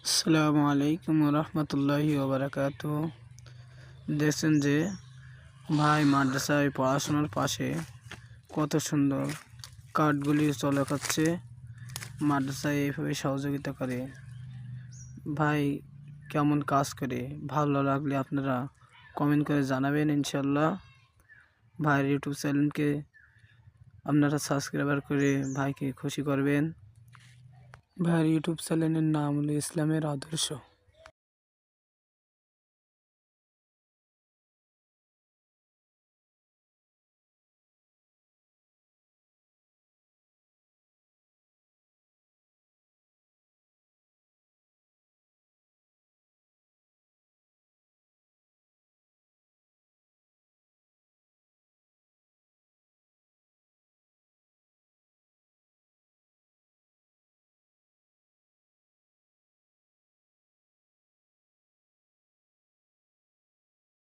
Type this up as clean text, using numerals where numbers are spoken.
আসসালামু আলাইকুম রহমতুল্লাহি ওবারাকাতু। দেখছেন যে ভাই মাদ্রাসায় পড়াশোনার পাশে কত সুন্দর কাঠগুলি চলে খাচ্ছে, মাদ্রাসায় এইভাবে সহযোগিতা করে। ভাই কেমন কাজ করে, ভালো লাগলে আপনারা কমেন্ট করে জানাবেন ইনশাল্লাহ। ভাইয়ের ইউটিউব চ্যানেলকে আপনারা সাবস্ক্রাইব করে ভাইকে খুশি করবেন। ভাইয়ের ইউটিউব চ্যানেলের নাম হলো ইসলামের আদর্শ।